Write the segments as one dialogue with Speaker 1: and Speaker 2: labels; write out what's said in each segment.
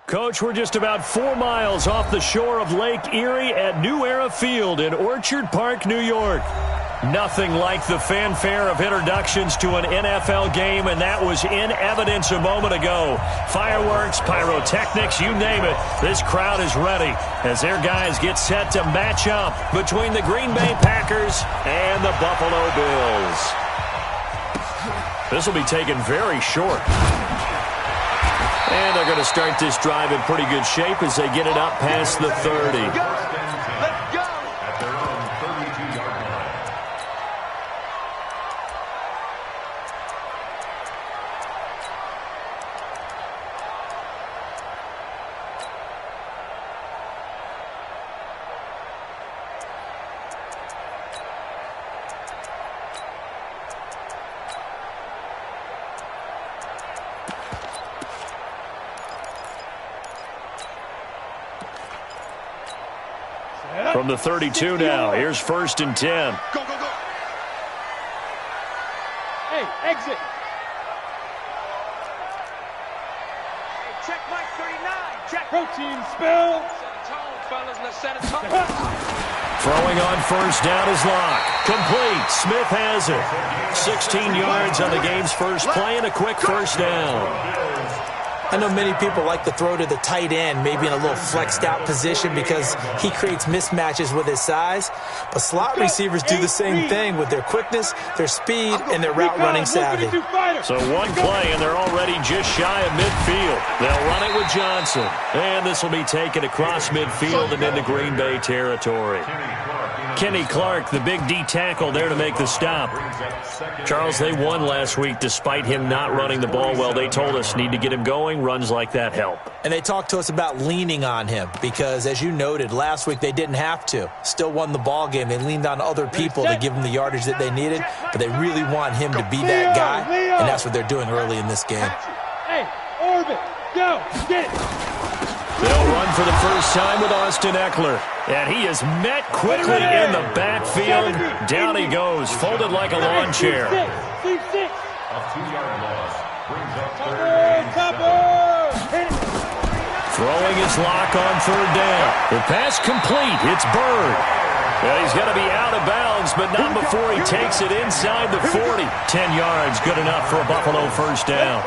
Speaker 1: Coach, we're just about 4 miles off the shore of Lake Erie at New Era Field in Orchard Park, New York. Nothing like the fanfare of introductions to an NFL game, and that was in evidence a moment ago. Fireworks, pyrotechnics, you name it. This crowd is ready as their guys get set to match up between the Green Bay Packers and the Buffalo Bills. This will be taken very short. And they're going to start this drive in pretty good shape as they get it up past the 30. From the 32 now, here's 1st and 10.
Speaker 2: Go, go, go. Hey, exit. Hey, check Mike 39. Check. Protein spill. Set a tone, fellas. Let's set a tone.
Speaker 1: Throwing on 1st down is Locke. Complete. Smith has it. 16 yards on the game's first play and a quick 1st down.
Speaker 3: I know many people like to throw to the tight end, maybe in a little flexed out position because he creates mismatches with his size. But slot receivers do the same thing with their quickness, their speed, and their route running savvy.
Speaker 1: So one play, and they're already just shy of midfield. They'll run it with Johnson. And this will be taken across midfield and into Green Bay territory. Kenny Clark, the big D tackle there to make the stop. Charles, they won last week despite him not running the ball well. They told us need to get him going. Runs like that help.
Speaker 3: And they talked to us about leaning on him because, as you noted, last week they didn't have to. Still won the ball game. They leaned on other people to give them the yardage that they needed, but they really want him to be that guy, and that's what they're doing early in this game.
Speaker 2: Hey, Orbit, go, get it.
Speaker 1: They'll run for the first time with Austin Eckler. And he is met quickly in the backfield. Down he goes, folded like a lawn chair.
Speaker 2: A 2-yard loss brings up 3rd and 10.
Speaker 1: Throwing his Lock on 3rd down. The pass complete. It's Bird. And he's going to be out of bounds, but not before he takes it inside the 40. 10 yards, good enough for a Buffalo 1st down.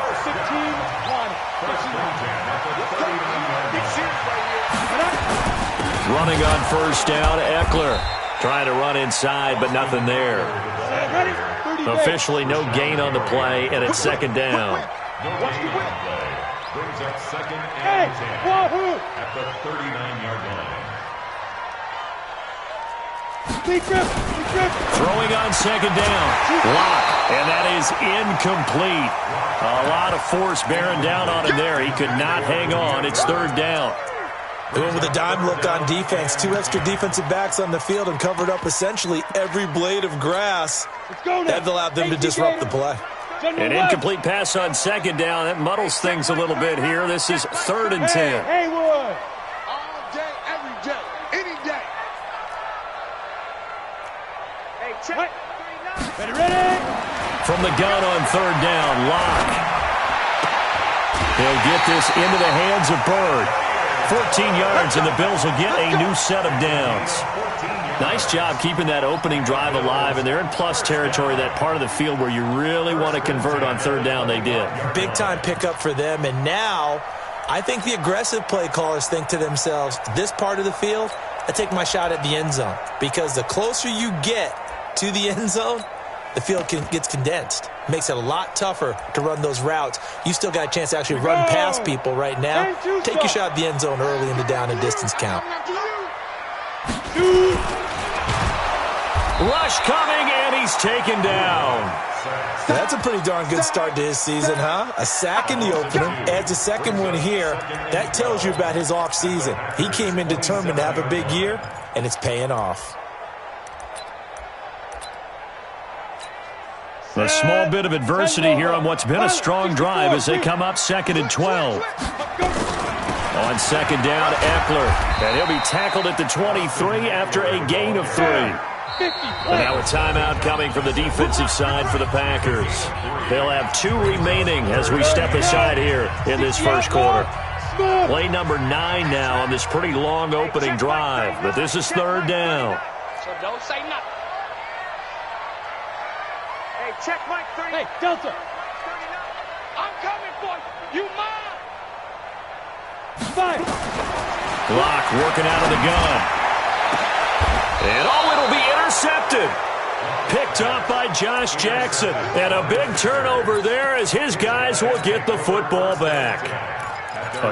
Speaker 1: Running on 1st down, Eckler. Trying to run inside, but nothing there. Officially no gain on the play, and it's 2nd down.
Speaker 2: Brings up 2nd and 10 at the 39-yard line.
Speaker 1: Throwing on 2nd down. Lock, and that is incomplete. A lot of force bearing down on him there. He could not hang on. It's 3rd down.
Speaker 3: They went with a dime look on defense. 2 extra defensive backs on the field and covered up essentially every blade of grass. That allowed them to disrupt the play.
Speaker 1: An incomplete pass on 2nd down. That muddles things a little bit here. This is 3rd and 10.
Speaker 2: Haywood. All day, every day, any day. Hey, check. Ready?
Speaker 1: From the gun on 3rd down, Lock. He'll get this into the hands of Bird. 14 yards, and the Bills will get a new set of downs. Nice job keeping that opening drive alive, and they're in plus territory, that part of the field where you really want to convert on 3rd down. They did. Big-time
Speaker 3: pickup for them, and now I think the aggressive play callers think to themselves, this part of the field, I take my shot at the end zone, because the closer you get to the end zone, the field gets condensed. Makes it a lot tougher to run those routes. You still got a chance to actually run past people right now. Take your shot at the end zone early in the down and distance count.
Speaker 1: Rush coming, and he's taken down.
Speaker 3: That's a pretty darn good start to his season, huh? A sack in the opener, adds a 2nd one here. That tells you about his offseason. He came in determined to have a big year, and it's paying off.
Speaker 1: A small bit of adversity here on what's been a strong drive as they come up 2nd and 12. On 2nd down, Eckler. And he'll be tackled at the 23 after a gain of 3. And now a timeout coming from the defensive side for the Packers. They'll have 2 remaining as we step aside here in this 1st quarter. Play number 9 now on this pretty long opening drive, but this is third down.
Speaker 2: So don't say nothing. Hey, check Mike 30.
Speaker 4: Hey, Delta.
Speaker 2: 39. I'm coming for you. You mine.
Speaker 4: Fire.
Speaker 1: Block working out of the gun. And it'll be intercepted. Picked up by Josh Jackson. And a big turnover there as his guys will get the football back.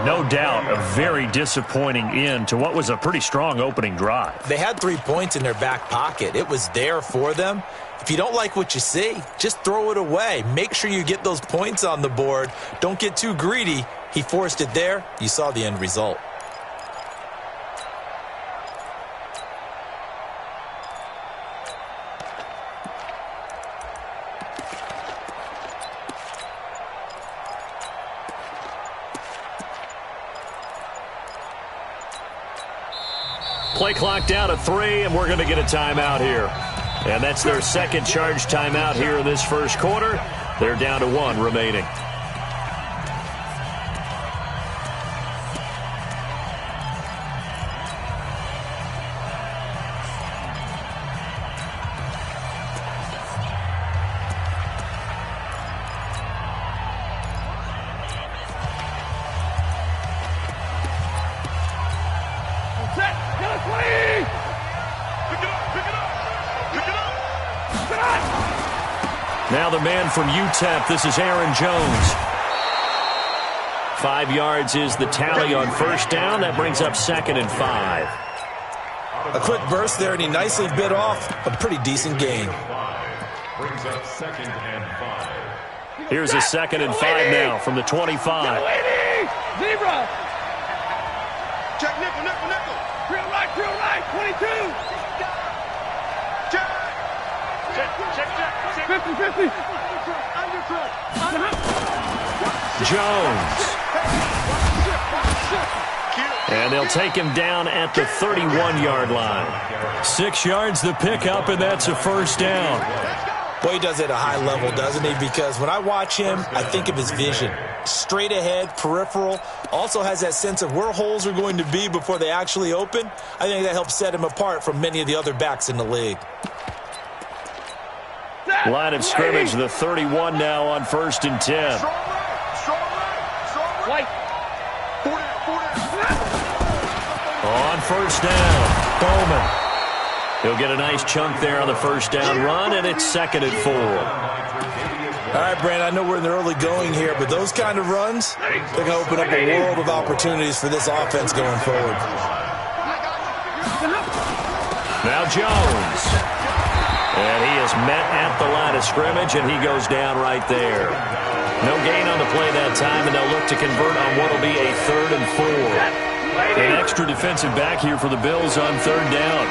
Speaker 1: No doubt a very disappointing end to what was a pretty strong opening drive.
Speaker 3: They had 3 points in their back pocket. It was there for them. If you don't like what you see, just throw it away. Make sure you get those points on the board. Don't get too greedy. He forced it there. You saw the end result.
Speaker 1: Play clock down to 3, and we're going to get a timeout here. And that's their second charge timeout here in this first quarter. They're down to 1 remaining. Now the man from UTEP, this is Aaron Jones. 5 yards is the tally on first down. That brings up 2nd and 5.
Speaker 3: A quick burst there, and he nicely bit off a pretty decent gain.
Speaker 5: Brings up 2nd and 5.
Speaker 1: Here's a 2nd and 5 now from the 25.
Speaker 4: Zebra.
Speaker 2: Check nickel, nickel, nickel.
Speaker 4: Real right, 22.
Speaker 2: Check. Check.
Speaker 4: 50-50.
Speaker 1: Jones. And they'll take him down at the 31-yard line. 6 yards the pickup, and that's a first down.
Speaker 3: Boy, he does it at a high level, doesn't he? Because when I watch him, I think of his vision. Straight ahead, peripheral. Also has that sense of where holes are going to be before they actually open. I think that helps set him apart from many of the other backs in the league.
Speaker 1: Line of scrimmage, the 31 now on 1st and 10.
Speaker 4: White.
Speaker 1: On first down, Bowman. He'll get a nice chunk there on the first down run, and it's 2nd and 4.
Speaker 3: All right, Brandon, I know we're in the early going here, but those kind of runs, they're going to open up a world of opportunities for this offense going forward.
Speaker 1: Now Jones. And he is met at the line of scrimmage, and he goes down right there. No gain on the play that time, and they'll look to convert on what will be a 3rd and 4. An extra defensive back here for the Bills on 3rd down.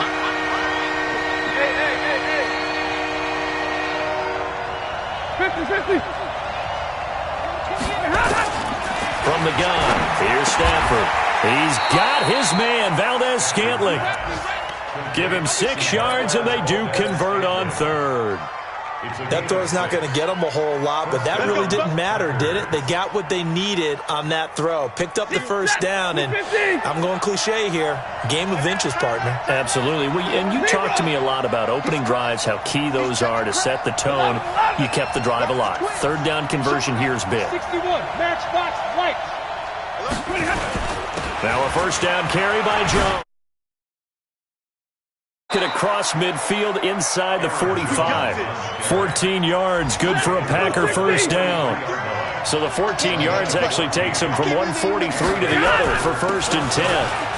Speaker 1: From the gun, here's Stafford. He's got his man, Valdez-Scantling. Give him 6 yards, and they do convert on 3rd.
Speaker 3: That throw's not going to get them a whole lot, but that really didn't matter, did it? They got what they needed on that throw. Picked up the first down, and I'm going cliche here. Game of inches, partner.
Speaker 1: Absolutely. And you talk to me a lot about opening drives, how key those are to set the tone. You kept the drive alive. 3rd down conversion here is big.
Speaker 4: 61, matchbox, white.
Speaker 1: Now a first down carry by Jones. Across midfield inside the 45. 14 yards, good for a Packer first down. So the 14 yards actually takes him from 143 to the other for 1st and 10.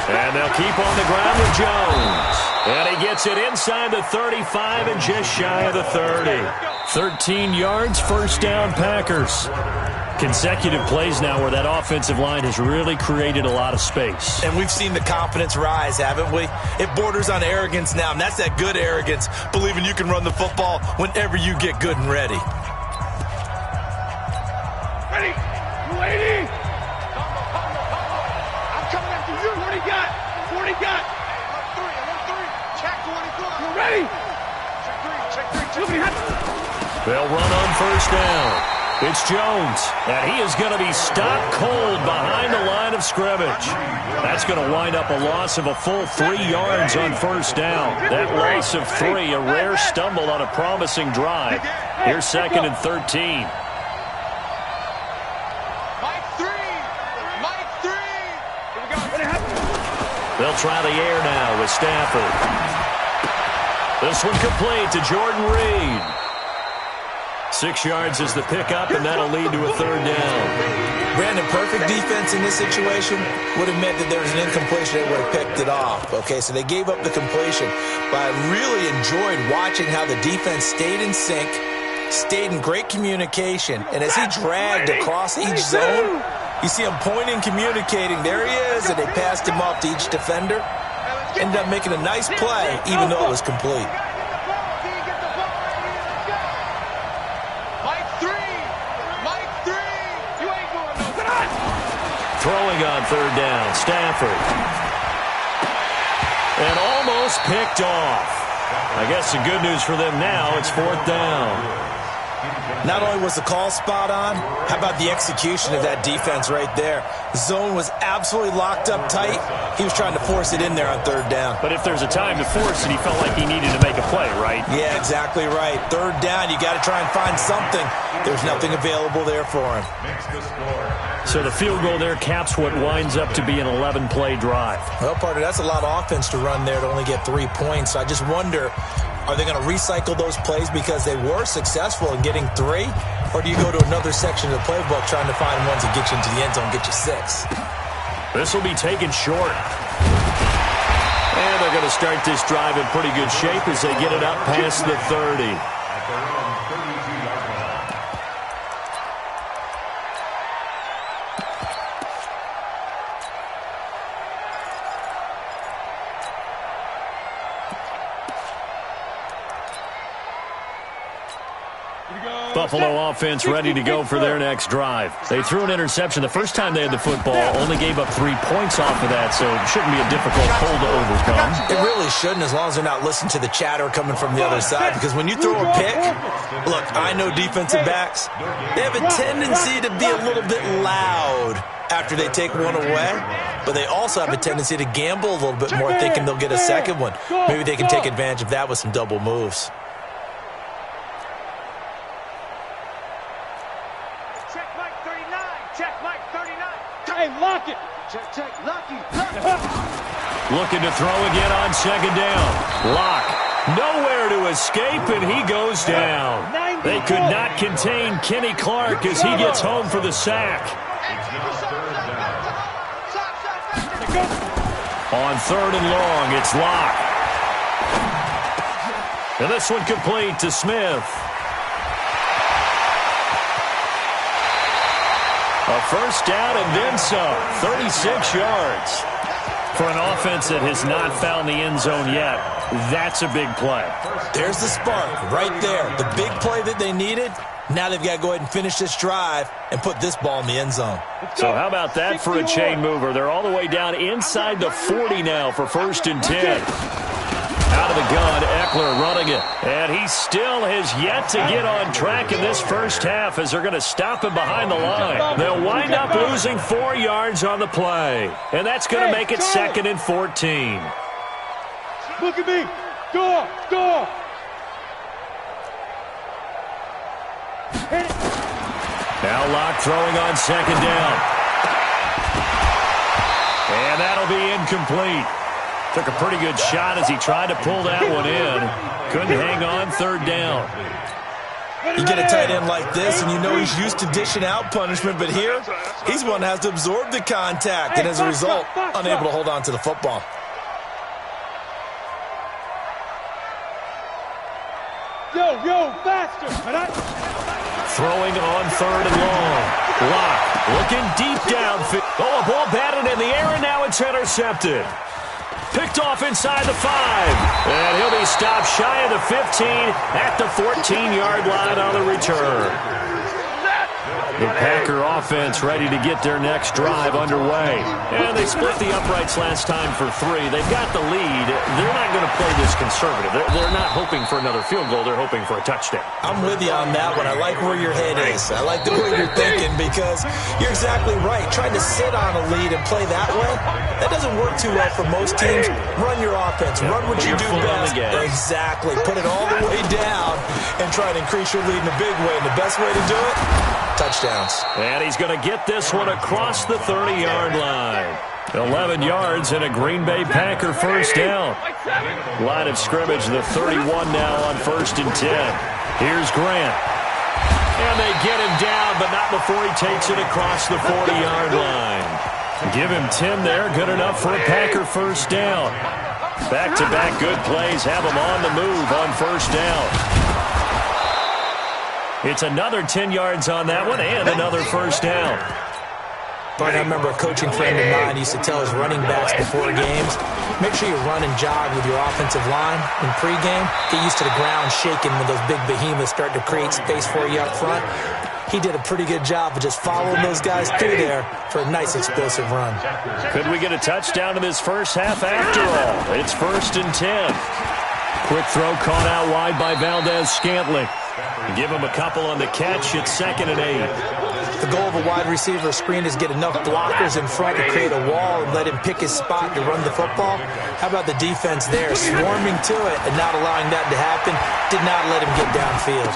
Speaker 1: And they'll keep on the ground with Jones. And he gets it inside the 35 and just shy of the 30. 13 yards, first down Packers. Consecutive plays now where that offensive line has really created a lot of space.
Speaker 3: And we've seen the confidence rise, haven't we? It borders on arrogance now, and that's that good arrogance, believing you can run the football whenever you get good and ready.
Speaker 4: Ready. 280. I'm coming after you. 40 got. 40 got.
Speaker 2: Hey, 1-3. Check 24.
Speaker 4: You're ready.
Speaker 2: Check 3.
Speaker 1: They'll run on first down. It's Jones, and he is going to be stopped cold behind the line of scrimmage. That's going to wind up a loss of a full 3 yards on first down. That loss of 3, a rare stumble on a promising drive. Here's 2nd and 13. They'll try the air now with Stafford. This one complete to Jordan Reed. 6 yards is the pickup, and that'll lead to a 3rd down.
Speaker 3: Brandon, perfect defense in this situation would have meant that there was an incompletion. They would have picked it off. Okay, so they gave up the completion. But I really enjoyed watching how the defense stayed in sync, stayed in great communication, and as he dragged across each zone, you see him pointing, communicating. There he is, and they passed him off to each defender. Ended up making a nice play, even though it was complete.
Speaker 1: Throwing on 3rd down, Stafford. And almost picked off. I guess the good news for them now, it's 4th down.
Speaker 3: Not only was the call spot on, how about the execution of that defense right there? The zone was absolutely locked up tight. He was trying to force it in there on 3rd down.
Speaker 1: But if there's a time to force it, he felt like he needed to make a play, right?
Speaker 3: Yeah, exactly right. 3rd down, you got to try and find something. There's nothing available there for him.
Speaker 1: So the field goal there caps what winds up to be an 11-play drive.
Speaker 3: Well, partner, that's a lot of offense to run there to only get 3 points. I just wonder, are they going to recycle those plays because they were successful in getting 3? Or do you go to another section of the playbook trying to find ones that get you into the end zone, get you 6?
Speaker 1: This will be taken short. And they're going to start this drive in pretty good shape as they get it up past the 30. Buffalo offense ready to go for their next drive. They threw an interception the first time they had the football, only gave up 3 points off of that, so it shouldn't be a difficult hole to overcome.
Speaker 3: It really shouldn't, as long as they're not listening to the chatter coming from the other side, because when you throw a pick, look, I know defensive backs, they have a tendency to be a little bit loud after they take one away, but they also have a tendency to gamble a little bit more, thinking they'll get a second one. Maybe they can take advantage of that with some double moves.
Speaker 4: Lock it. Check, Lucky.
Speaker 1: Looking to throw again on 2nd down. Lock. Nowhere to escape, and he goes down. They could not contain Kenny Clark as he gets home for the sack. On 3rd and long, it's Lock. And this one complete to Smith. A 1st down and then some. 36 yards. For an offense that has not found the end zone yet, that's a big play.
Speaker 3: There's the spark right there. The big play that they needed. Now they've got to go ahead and finish this drive and put this ball in the end zone.
Speaker 1: So how about that for a chain mover? They're all the way down inside the 40 now for 1st and 10. Out of the gun, Eckler running it. And he still has yet to get on track in this first half as they're going to stop him behind the line. They'll wind up losing 4 yards on the play. And that's going to make it 2nd and 14.
Speaker 4: Look at me. Go.
Speaker 1: Now Locke throwing on 2nd down. And that'll be incomplete. Took a pretty good shot as he tried to pull that one in. Couldn't hang on 3rd down.
Speaker 3: You get a tight end like this, and you know he's used to dishing out punishment, but here, he's one that has to absorb the contact, and as a result, unable to hold on to the football.
Speaker 4: Yo, faster.
Speaker 1: Throwing on 3rd and long. Locke looking deep downfield. Oh, a ball batted in the air, and now it's intercepted. Picked off inside the 5. And he'll be stopped shy of the 15 at the 14-yard line on the return. The Packer offense ready to get their next drive underway. And they split the uprights last time for 3. They've got the lead. They're not going to play this conservative. They're not hoping for another field goal. They're hoping for a touchdown.
Speaker 3: I'm with you on that one. I like where your head is. I like the way you're thinking because you're exactly right. Trying to sit on a lead and play that way, that doesn't work too well for most teams. Run your offense. Run what you do best. Exactly. Put it all the way down and try to increase your lead in a big way. And the best way to do it, touchdowns.
Speaker 1: And he's going to get this one across the 30-yard line. 11 yards and a Green Bay Packer first down. Line of scrimmage, the 31 now on 1st and 10. Here's Grant. And they get him down, but not before he takes it across the 40-yard line. Give him 10 there, good enough for a Packer first down. Back-to-back good plays have him on the move on first down. It's another 10 yards on that one and another first down.
Speaker 3: But I remember a coaching friend of mine used to tell his running backs before games, make sure you run and jog with your offensive line in pregame. Get used to the ground shaking when those big behemoths start to create space for you up front. He did a pretty good job of just following those guys through there for a nice explosive run.
Speaker 1: Could we get a touchdown in this first half after all? It's 1st and 10. Quick throw caught out wide by Valdez-Scantling. Give him a couple on the catch. It's 2nd and 8.
Speaker 3: The goal of a wide receiver screen is get enough blockers in front to create a wall and let him pick his spot to run the football. How about the defense there, swarming to it and not allowing that to happen? Did not let him get downfield.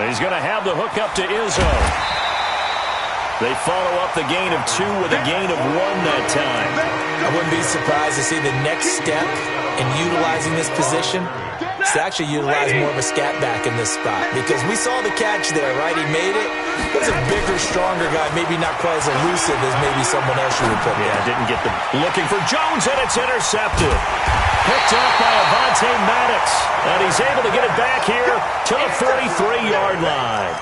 Speaker 1: He's going to have the hook up to Izzo. They follow up the gain of 2 with a gain of 1 that time.
Speaker 3: I wouldn't be surprised to see the next step in utilizing this position is to actually utilize more of a scat back in this spot, because we saw the catch there, right? He made it. He was a bigger, stronger guy, maybe not quite as elusive as maybe someone else you would put there.
Speaker 1: Yeah, didn't get the looking for Jones, and it's intercepted. Picked off by Avonte Maddox, and he's able to get it back here to the 43-yard line.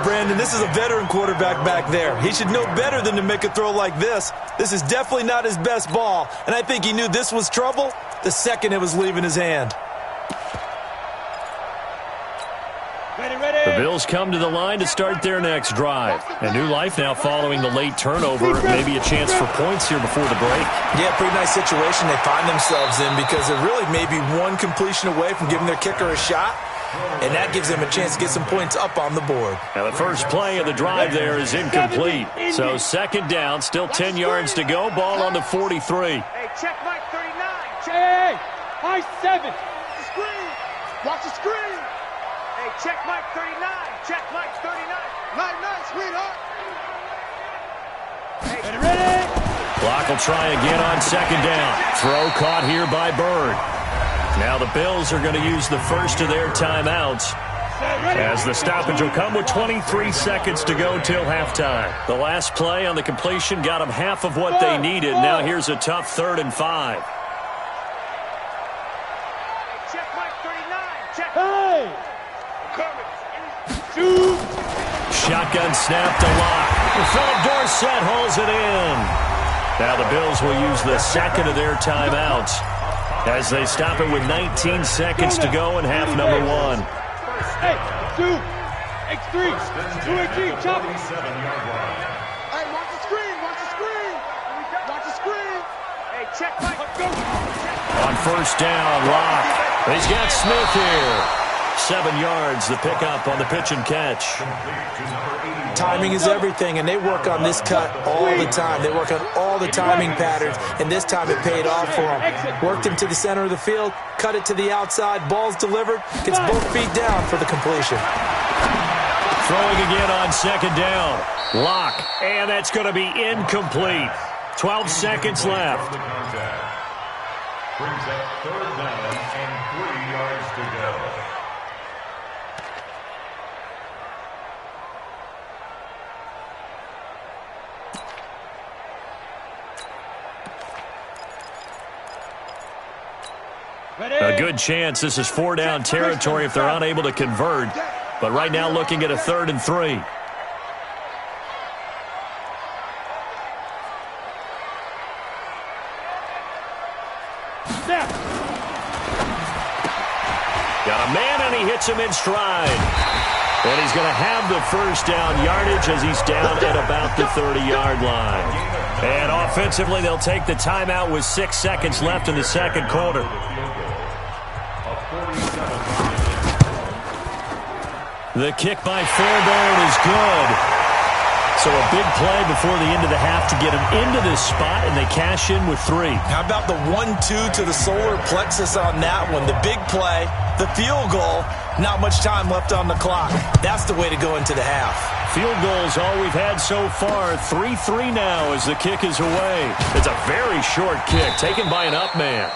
Speaker 3: Brandon, this is a veteran quarterback back there. He should know better than to make a throw like this. This is definitely not his best ball, and I think he knew this was trouble the second it was leaving his hand.
Speaker 1: The Bills come to the line to start their next drive. A new life now following the late turnover. Maybe a chance for points here before the break.
Speaker 3: Yeah, pretty nice situation they find themselves in, because they're really maybe one completion away from giving their kicker a shot. And that gives them a chance to get some points up on the board.
Speaker 1: Now the first play of the drive there is incomplete. So 2nd down, still 10 yards to go. Ball on the 43.
Speaker 2: Hey, check Mike 39.
Speaker 4: Hey, high 7.
Speaker 2: Screen. Watch the screen. Hey, check Mike 39. Check Mike 39. Night, sweetheart. Hey,
Speaker 4: Ready?
Speaker 1: Clock will try again on 2nd down. Throw caught here by Bird. Now the Bills are going to use the first of their timeouts, as the stoppage will come with 23 seconds to go till halftime. The last play on the completion got them half of what they needed. Now here's a tough 3rd and 5.
Speaker 2: check Mike 39. Check.
Speaker 4: Hey!
Speaker 2: Coming.
Speaker 4: Shoot!
Speaker 1: Shotgun snap to Locke. Philip Dorsett holds it in. Now the Bills will use the second of their timeouts, as they stop it with 19 seconds to go in half number 1.
Speaker 4: Hey, 2, X3, 218, chop it.
Speaker 2: Hey, watch the screen. Watch the screen. Hey, check Mike.
Speaker 1: On first down, Locke. He's got Smith here. 7 yards, the pickup on the pitch and catch.
Speaker 3: Timing is everything, and they work on this cut all the time. They work on all the timing patterns, and this time it paid off for them. Worked him to the center of the field, cut it to the outside, ball's delivered, gets both feet down for the completion.
Speaker 1: Throwing again on 2nd down. Locke, and that's going to be incomplete. 12 seconds left.
Speaker 5: Brings up 3rd down and 3 yards to go.
Speaker 1: A good chance this is 4-down territory if they're unable to convert. But right now looking at a 3rd and 3. Got a man, and he hits him in stride. And he's going to have the first down yardage as he's down at about the 30-yard line. And offensively, they'll take the timeout with 6 seconds left in the second quarter. The kick by Fairbairn is good. So a big play before the end of the half to get him into this spot, and they cash in with 3.
Speaker 3: How about the 1-2 to the solar plexus on that one? The big play, the field goal, not much time left on the clock. That's the way to go into the half.
Speaker 1: Field goals all we've had so far. 3-3 now as the kick is away. It's a very short kick taken by an up man.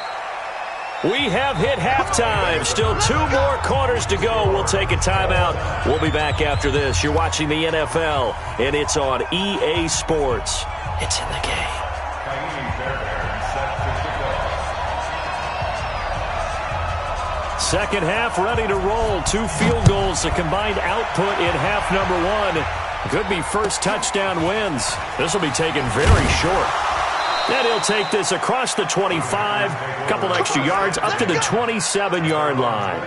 Speaker 1: We have hit halftime. Still 2 more quarters to go. We'll take a timeout. We'll be back after this. You're watching the NFL, and it's on EA Sports. It's in the game. Second half ready to roll. 2 field goals, the combined output in half number 1. Could be first touchdown wins. This will be taken very short. And he'll take this across the 25, a couple extra yards, up to the 27-yard line.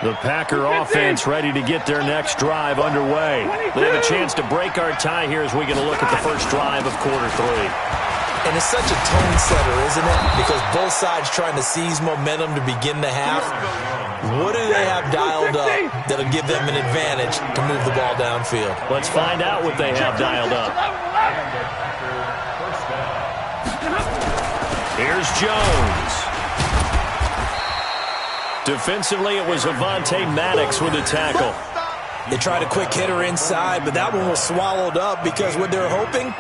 Speaker 1: The Packer offense ready to get their next drive underway. They have a chance to break our tie here as we get a look at the first drive of quarter 3.
Speaker 3: And it's such a tone setter, isn't it? Because both sides trying to seize momentum to begin the half. What do they have dialed up that'll give them an advantage to move the ball downfield?
Speaker 1: Let's find out what they have dialed up. Here's Jones. Defensively, it was Avonte Maddox with a tackle.
Speaker 3: They tried a quick hitter inside, but that one was swallowed up because what they're hoping,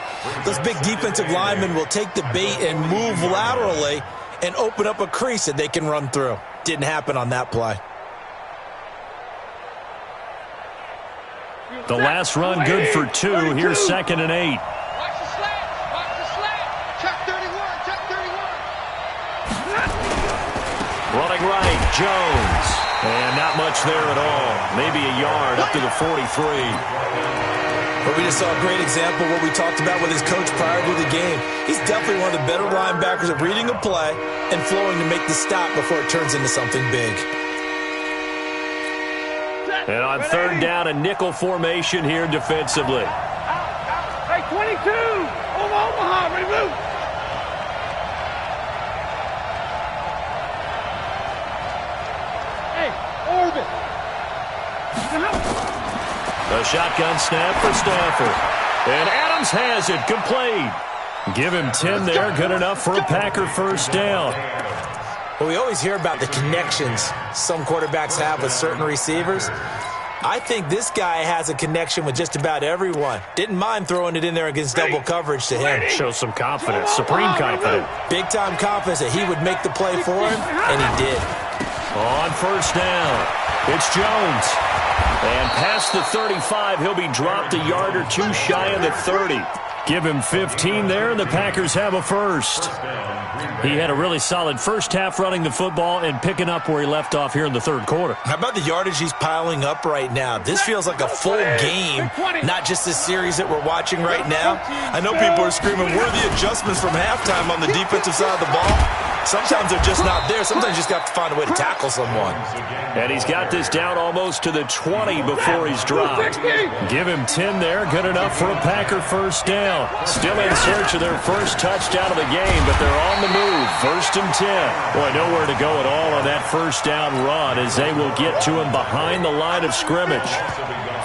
Speaker 3: those big defensive linemen will take the bait and move laterally and open up a crease that they can run through. Didn't happen on that play.
Speaker 1: The last run good for 2. Here's 2nd and 8.
Speaker 2: Watch the slant. Watch the slant. Check 31. Check 31.
Speaker 1: Running right, Jones. And not much there at all. Maybe a yard up to the 43.
Speaker 3: But we just saw a great example of what we talked about with his coach prior to the game. He's definitely one of the better linebackers at reading a play and flowing to make the stop before it turns into something big.
Speaker 1: And on 3rd down, a nickel formation here defensively.
Speaker 4: Hey, 22! Over Omaha, remove! Hey, Orbit!
Speaker 1: A shotgun snap for Stafford. And Adams has it, complete. Give him 10 there, good enough for a Packer first down.
Speaker 3: Well, we always hear about the connections some quarterbacks have with certain receivers. I think this guy has a connection with just about everyone. Didn't mind throwing it in there against double coverage to him.
Speaker 1: Shows some confidence, supreme confidence.
Speaker 3: Big-time confidence that he would make the play for him, and he did.
Speaker 1: On first down, it's Jones. And past the 35, he'll be dropped a yard or 2 shy of the 30. Give him 15 there, and the Packers have a first. He had a really solid first half running the football and picking up where he left off here in the 3rd quarter.
Speaker 3: How about the yardage he's piling up right now? This feels like a full game, not just this series that we're watching right now. I know people are screaming, where are the adjustments from halftime on the defensive side of the ball? Sometimes they're just not there. Sometimes you just have to find a way to tackle someone.
Speaker 1: And he's got this down almost to the 20 before he's dropped. Give him 10 there. Good enough for a Packer first down. Still in search of their first touchdown of the game, but they're on the move. 1st and 10. Boy, nowhere to go at all on that first down run as they will get to him behind the line of scrimmage.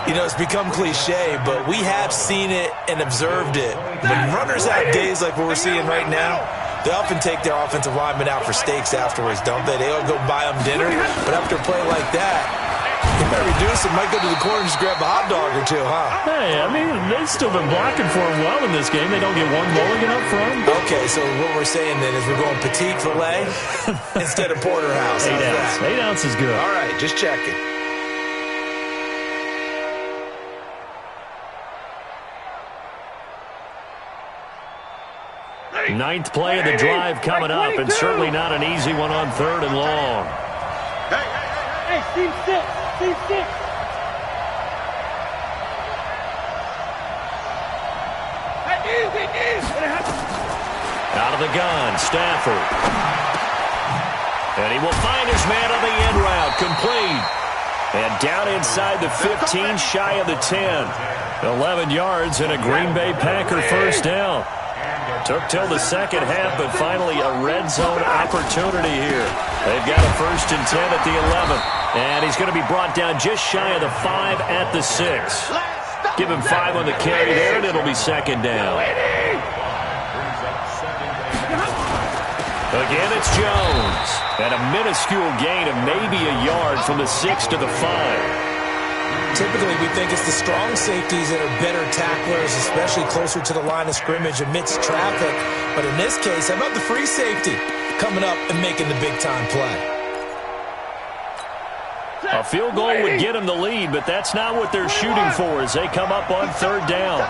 Speaker 3: You know, it's become cliche, but we have seen it and observed it. When runners have days like what we're seeing right now, they often take their offensive linemen out for steaks afterwards, don't they? They all go buy them dinner. But after a play like that, they might reduce it, might go to the corner and just grab a hot dog or 2, huh?
Speaker 1: Hey, I mean, they've still been blocking for him well in this game. They don't get one mulligan up front.
Speaker 3: Okay, so what we're saying then is we're going petite filet instead of porterhouse.
Speaker 1: 8 ounce. 8 ounce is good.
Speaker 3: All right, just checking.
Speaker 1: Ninth play of the drive coming up, and certainly not an easy one on 3rd and long.
Speaker 4: Hey, team 6! Team 6!
Speaker 1: Out of the gun, Stafford. And he will find his man on the end route, complete. And down inside the 15, shy of the 10. 11 yards and a Green Bay Packer first down. Took till the second half, but finally a red zone opportunity here. They've got a 1st and 10 at the 11. And he's going to be brought down just shy of the 5 at the 6. Give him 5 on the carry there, and it'll be second down. Again, it's Jones. And a minuscule gain of maybe a yard from the 6 to the 5.
Speaker 3: Typically, we think it's the strong safeties that are better tacklers, especially closer to the line of scrimmage amidst traffic. But in this case, how about the free safety coming up and making the big-time play?
Speaker 1: A field goal would get them the lead, but that's not what they're shooting for as they come up on 3rd down.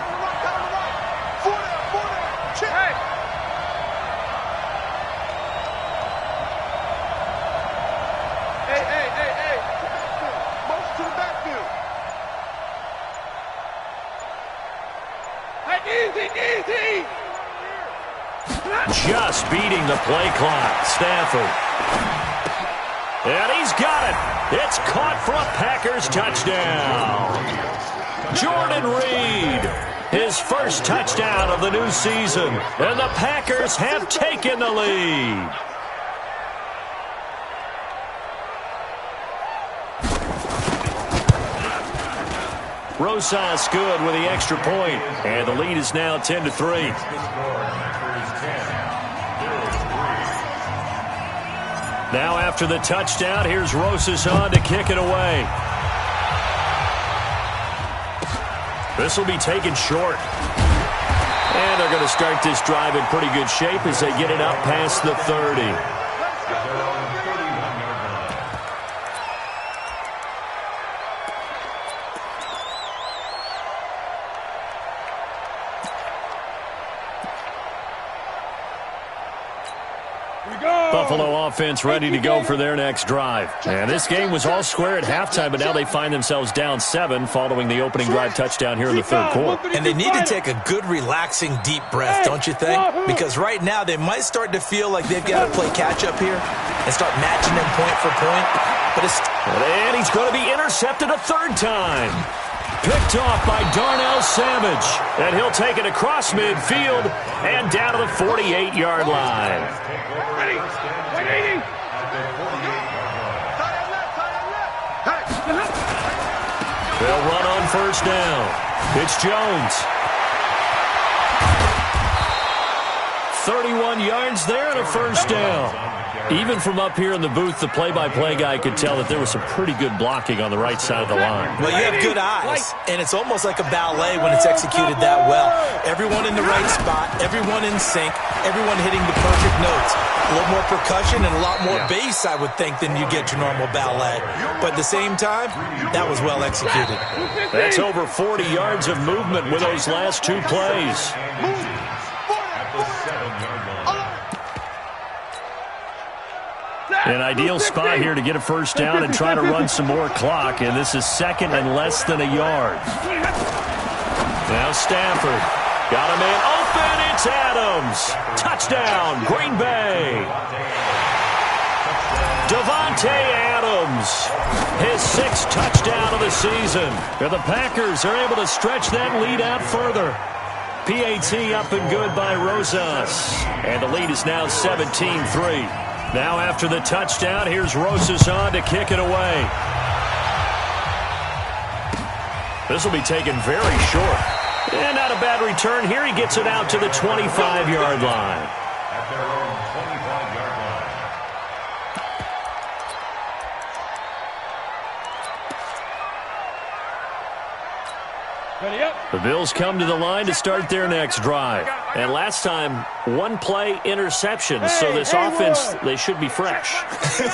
Speaker 1: Just beating the play clock. Stafford. And he's got it. It's caught for a Packers touchdown. Jordan Reed, his first touchdown of the new season. And the Packers have taken the lead. Rosas good with the extra point. And the lead is now 10-3. Now after the touchdown, here's Rosas on to kick it away. This will be taken short. And they're going to start this drive in pretty good shape as they get it up past the 30. Buffalo offense ready to go for their next drive. And this game was all square at halftime, but now they find themselves down 7 following the opening drive touchdown here in the 3rd quarter.
Speaker 3: And they need to take a good, relaxing, deep breath, don't you think? Because right now they might start to feel like they've got to play catch-up here and start matching them point for point.
Speaker 1: And he's going to be intercepted a 3rd time. Picked off by Darnell Savage. And he'll take it across midfield and down to the 48-yard line. They'll run on 1st down. It's Jones. 31 yards there and a 1st down. Even from up here in the booth, the play-by-play guy could tell that there was some pretty good blocking on the right side of the line.
Speaker 3: Well, you have good eyes, and it's almost like a ballet when it's executed that well. Everyone in the right spot, everyone in sync, everyone hitting the perfect notes. A little more percussion and a lot more bass, I would think, than you get your normal ballet. But at the same time, that was well executed.
Speaker 1: That's over 40 yards of movement with those last 2 plays. An ideal spot here to get a 1st down and try to run some more clock, and this is 2nd and less than a yard. Now Stafford. Got a man open. It's Adams. Touchdown, Green Bay. Davante Adams. His 6th touchdown of the season. And the Packers are able to stretch that lead out further. PAT up and good by Rosas. And the lead is now 17-3. Now after the touchdown, here's Rosas on to kick it away. This will be taken very short. And not a bad return here. He gets it out to the 25-yard line.
Speaker 5: At their own 25-yard line.
Speaker 4: Ready up.
Speaker 1: The Bills come to the line to start their next drive. And last time, 1-play interception. So this offense, they should be fresh.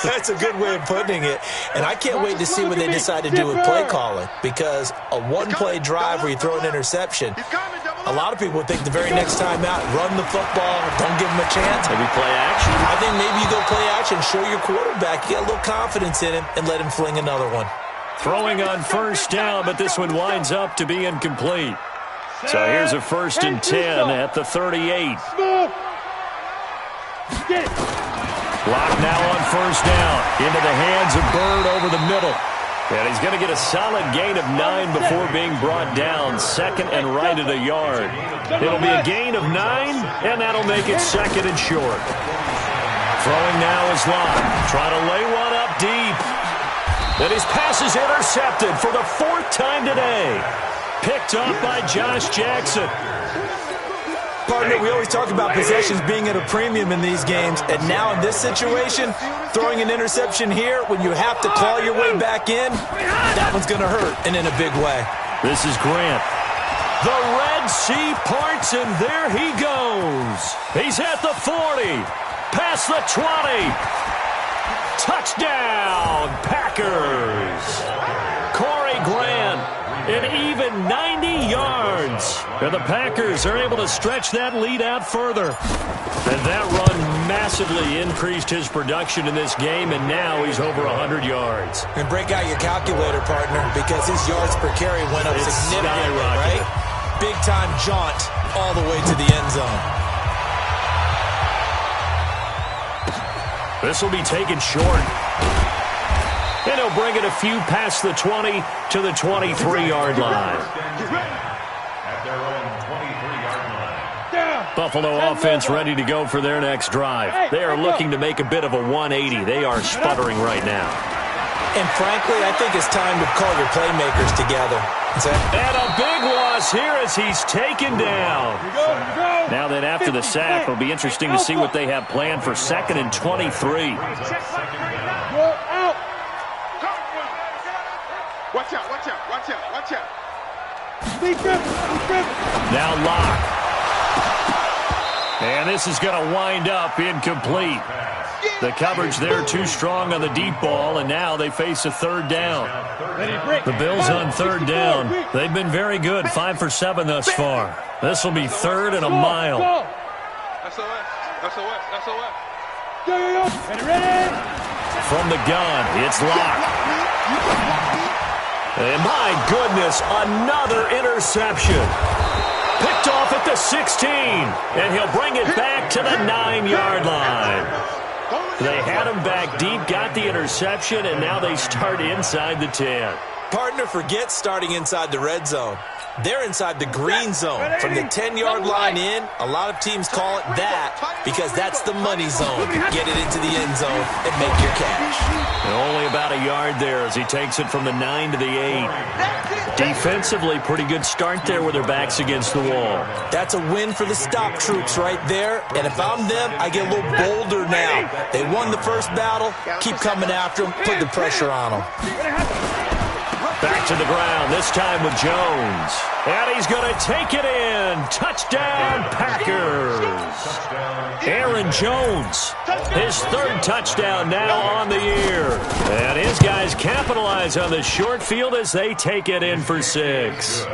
Speaker 3: That's a good way of putting it. And I can't wait to see what they decide to do with play calling. Because a 1-play drive where you throw an interception, a lot of people would think the very next time out, run the football, don't give them a chance.
Speaker 1: Maybe play action.
Speaker 3: I think maybe you go play action, show your quarterback, you got a little confidence in him, and let him fling another one.
Speaker 1: Throwing on 1st down, but this one winds up to be incomplete. So here's a 1st and 10 at the 38. Block now on 1st down. Into the hands of Bird over the middle. And he's going to get a solid gain of 9 before being brought down. Second and right at a yard. It'll be a gain of 9, and that'll make it second and short. Throwing now is Locke. Trying to lay one up deep. And his pass is intercepted for the 4th time today. Picked up by Josh Jackson.
Speaker 3: Partner, we always talk about possessions being at a premium in these games, and now in this situation, throwing an interception here when you have to claw your way back in, that one's going to hurt, and in a big way.
Speaker 1: This is Grant. The Red Sea parts, and there he goes. He's at the 40, past the 20. Touchdown, Packers. Corey Grant. An even 90 yards. And the Packers are able to stretch that lead out further. And that run massively increased his production in this game, and now he's over 100 yards.
Speaker 3: And break out your calculator, partner, because his yards per carry went up significantly, right? Big-time jaunt all the way to the end zone.
Speaker 1: This will be taken short. And he'll bring it a few past the 20 to the 23-yard line.
Speaker 5: At their own 23-yard line.
Speaker 1: Buffalo offense ready to go for their next drive. They are looking to make a bit of a 180. They are sputtering right now.
Speaker 3: And frankly, I think it's time to call your playmakers together.
Speaker 1: And a big loss here as he's taken down. Now then, after the sack, it'll be interesting to see what they have planned for 2nd and 23.
Speaker 2: Watch out, watch out, watch out, watch out.
Speaker 1: Now Locke. And this is going to wind up incomplete. The coverage there too strong on the deep ball, and now they face a 3rd down. The Bills on 3rd down. They've been very good, 5 for 7 thus far. This will be 3rd and a mile. From the gun, it's Locke. And my goodness, another interception. Picked off at the 16, and he'll bring it back to the 9-yard line. They had him back deep, got the interception, and now they start inside the 10.
Speaker 3: Partner, forget starting inside the red zone. They're inside the green zone. From the 10-yard line in, a lot of teams call it that because that's the money zone. Get it into the end zone and make your cash.
Speaker 1: And only about a yard there as he takes it from the 9 to the 8. Defensively, pretty good start there with their backs against the wall.
Speaker 3: That's a win for the stop troops right there. And if I'm them, I get a little bolder now. They won the first battle. Keep coming after them. Put the pressure on them.
Speaker 1: Back to the ground, this time with Jones. And he's going to take it in. Touchdown, Packers. Aaron Jones, his 3rd touchdown now on the year. And his guys capitalize on the short field as they take it in for 6.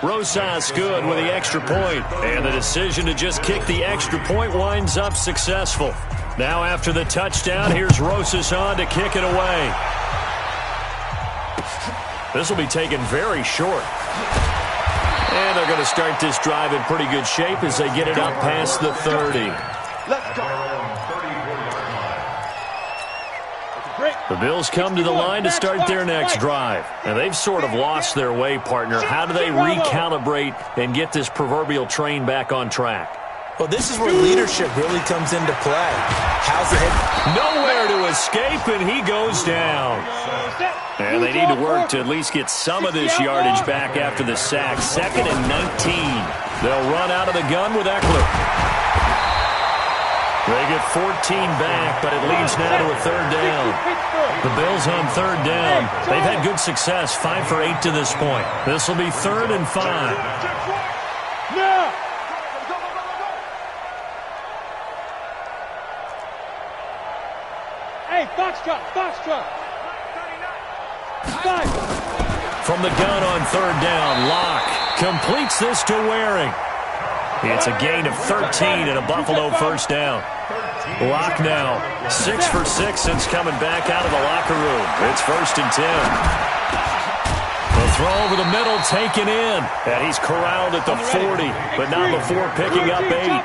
Speaker 1: Rosas good with the extra point. And the decision to just kick the extra point winds up successful. Now after the touchdown, here's Rosas on to kick it away. This will be taken very short. And they're going to start this drive in pretty good shape as they get it up past the 30.
Speaker 2: Let's go.
Speaker 1: The Bills come to the line to start their next drive. And they've sort of lost their way, partner. How do they recalibrate and get this proverbial train back on track?
Speaker 3: Well, this is where leadership really comes into play. How's the head?
Speaker 1: Nowhere to escape, and he goes down. And they need to work to at least get some of this yardage back after the sack. 2nd and 19. They'll run out of the gun with Eckler. They get 14 back, but it leads now to a 3rd down. The Bills on 3rd down. They've had good success, 5 for 8 to this point. This will be 3rd and 5.
Speaker 4: Foxtrot.
Speaker 1: From the gun on 3rd down, Locke completes this to Waring. It's a gain of 13 and a Buffalo 1st down. Locke now 6 for 6 since coming back out of the locker room. It's 1st and 10. The throw over the middle taken in. And he's corralled at the 40, but not before picking up 8.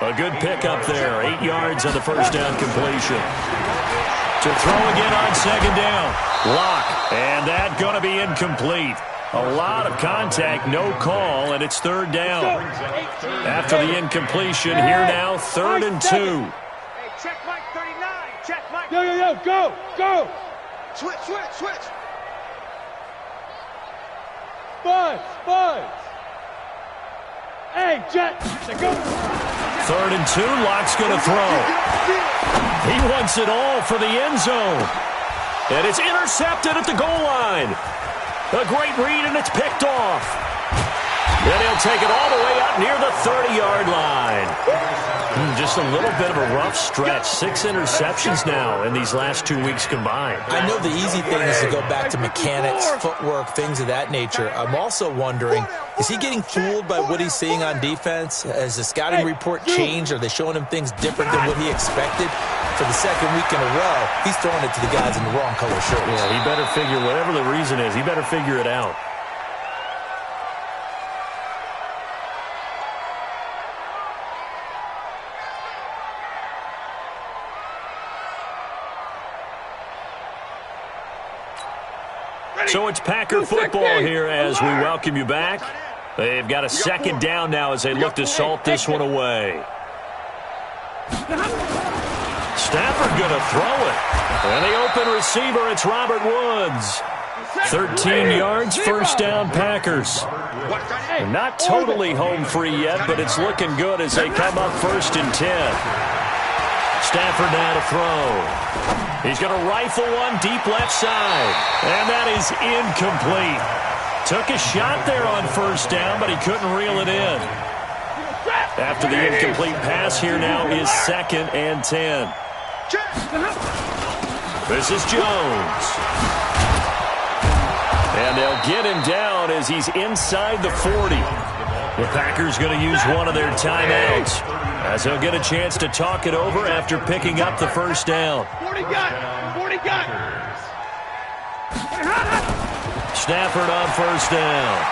Speaker 1: A good pickup there. 8 yards on the 1st down completion. To throw again on second down. Lock. And that going to be incomplete. A lot of contact, no call, and it's third down. After the incompletion, here now, 3rd and 2.
Speaker 2: Hey, check Mike 39. Check Mike.
Speaker 4: Yo, go, go.
Speaker 2: Switch.
Speaker 4: Buzz. Hey, Jet, go.
Speaker 1: 3rd and 2, Lock's going to throw. He wants it all for the end zone. And it's intercepted at the goal line. A great read, and it's picked off. Then he'll take it all the way up near the 30-yard line. Just a little bit of a rough stretch. 6 interceptions now in these last 2 weeks combined.
Speaker 3: I know the easy thing is to go back to mechanics, footwork, things of that nature. I'm also wondering, is he getting fooled by what he's seeing on defense? Has the scouting report changed? Are they showing him things different than what he expected? For the second week in a row, he's throwing it to the guys in the wrong color shirts.
Speaker 1: Yeah, he better figure, whatever the reason is, he better figure it out. So it's Packer football here as we welcome you back. They've got a second down now as they look to salt this one away. Stafford going to throw it. And the open receiver, it's Robert Woods. 13 yards, first down Packers. They're not totally home free yet, but it's looking good as they come up 1st and 10. Stafford now to throw. He's going to rifle one deep left side. And that is incomplete. Took a shot there on 1st down, but he couldn't reel it in. After the incomplete pass, here now is 2nd and 10. This is Jones. And they'll get him down as he's inside the 40. The Packers going to use one of their timeouts as they'll get a chance to talk it over after picking up the 1st down.
Speaker 2: 40 got.
Speaker 1: Stafford on 1st down.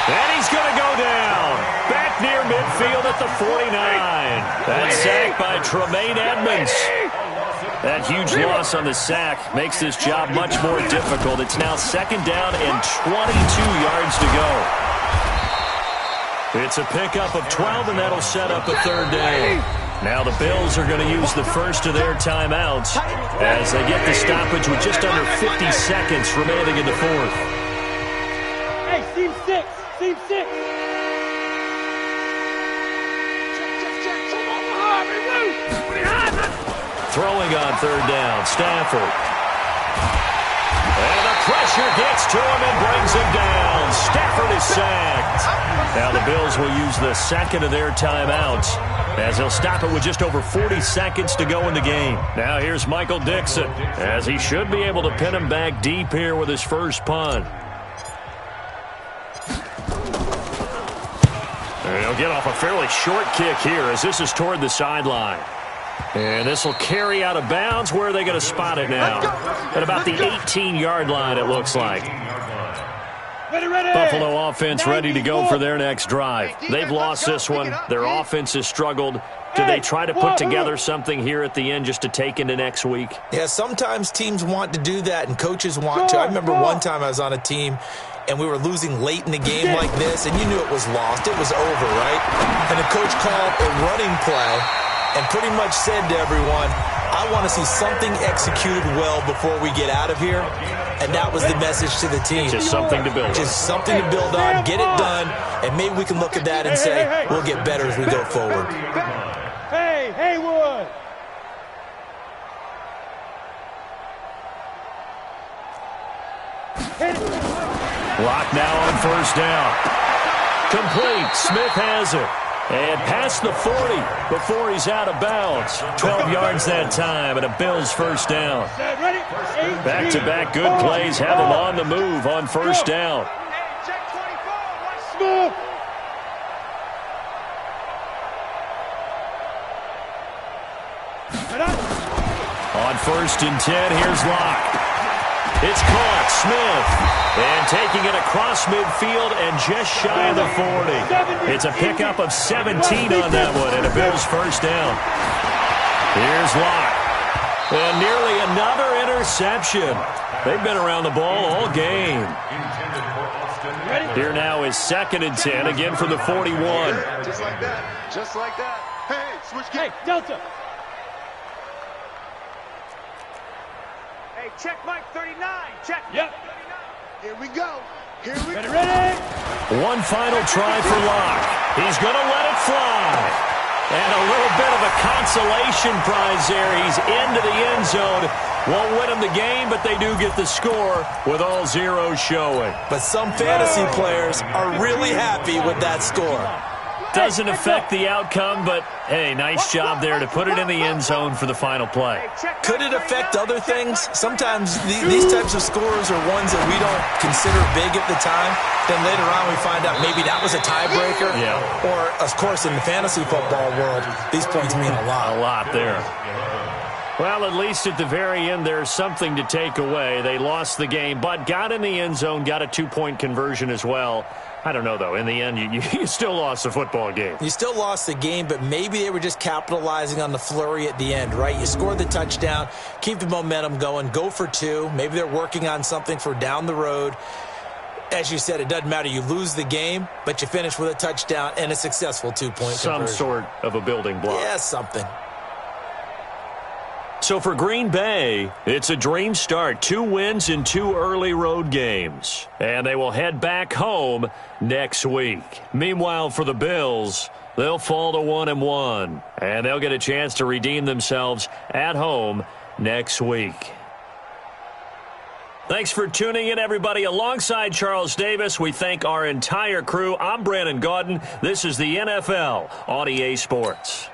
Speaker 1: And he's going to go down. Back near midfield at the 49. That sack by Tremaine Edmonds. That huge loss on the sack makes this job much more difficult. It's now 2nd down and 22 yards to go. It's a pickup of 12, and that'll set up a 3rd down. Now the Bills are going to use the first of their timeouts as they get the stoppage with just under 50 seconds remaining in the 4th.
Speaker 4: Hey, team 6.
Speaker 1: Throwing on 3rd down, Stafford. And the pressure gets to him and brings him down. Stafford is sacked. Now the Bills will use the 2nd of their timeouts as they'll stop it with just over 40 seconds to go in the game. Now here's Michael Dixon as he should be able to pin him back deep here with his first punt. And he'll get off a fairly short kick here as this is toward the sideline. And this will carry out of bounds. Where are they going to spot it now? At about the 18-yard line, it looks like. Buffalo offense ready to go for their next drive. They've lost this one. Their offense has struggled. Do they try to put together something here at the end just to take into next week?
Speaker 3: Yeah, sometimes teams want to do that and coaches want to. I remember one time I was on a team and we were losing late in the game like this, and you knew it was lost. It was over, right? And the coach called a running play and pretty much said to everyone, I want to see something executed well before we get out of here. And that was the message to the team.
Speaker 1: Just something to build on.
Speaker 3: Just something to build on, get it done, and maybe we can look at that and say, we'll get better as we go forward.
Speaker 4: Hey, Haywood!
Speaker 1: Lock now on 1st down. Complete. Smith has it. And past the 40 before he's out of bounds. 12 yards that time and a Bills 1st down. Back-to-back good plays have him on the move on 1st down. On 1st and 10, here's Lock. It's caught. Smith. And taking it across midfield and just shy of the 40. It's a pickup of 17 on that one and a Bills 1st down. Here's Locke. And nearly another interception. They've been around the ball all game. Here now is 2nd and 10, again from the 41.
Speaker 2: Just like that. Just like that. Hey, switch kick.
Speaker 4: Hey, Delta.
Speaker 2: Hey, check Mike 39. Check.
Speaker 4: Yep.
Speaker 2: Here we go. Here we go.
Speaker 4: Ready.
Speaker 1: One final try for Locke. He's going to let it fly. And a little bit of a consolation prize there. He's into the end zone. Won't win them the game, but they do get the score with all zeros showing.
Speaker 3: But some fantasy players are really happy with that score.
Speaker 1: Doesn't affect the outcome, but, hey, nice job there to put it in the end zone for the final play.
Speaker 3: Could it affect other things? Sometimes these types of scores are ones that we don't consider big at the time. Then later on we find out maybe that was a tiebreaker.
Speaker 1: Yeah.
Speaker 3: Or, of course, in the fantasy football world, these points mean a lot.
Speaker 1: A lot there. Well, at least at the very end, there's something to take away. They lost the game, but got in the end zone, got a 2-point conversion as well. I don't know, though. In the end, you still lost the football game.
Speaker 3: You still lost the game, but maybe they were just capitalizing on the flurry at the end, right? You scored the touchdown, keep the momentum going, go for 2. Maybe they're working on something for down the road. As you said, it doesn't matter. You lose the game, but you finish with a touchdown and a successful 2-point conversion.
Speaker 1: Some sort of a building block.
Speaker 3: Yeah, something.
Speaker 1: So for Green Bay, it's a dream start. 2 wins in 2 early road games. And they will head back home next week. Meanwhile, for the Bills, they'll fall to 1-1. And they'll get a chance to redeem themselves at home next week. Thanks for tuning in, everybody. Alongside Charles Davis, we thank our entire crew. I'm Brandon Gaudin. This is the NFL on EA Sports.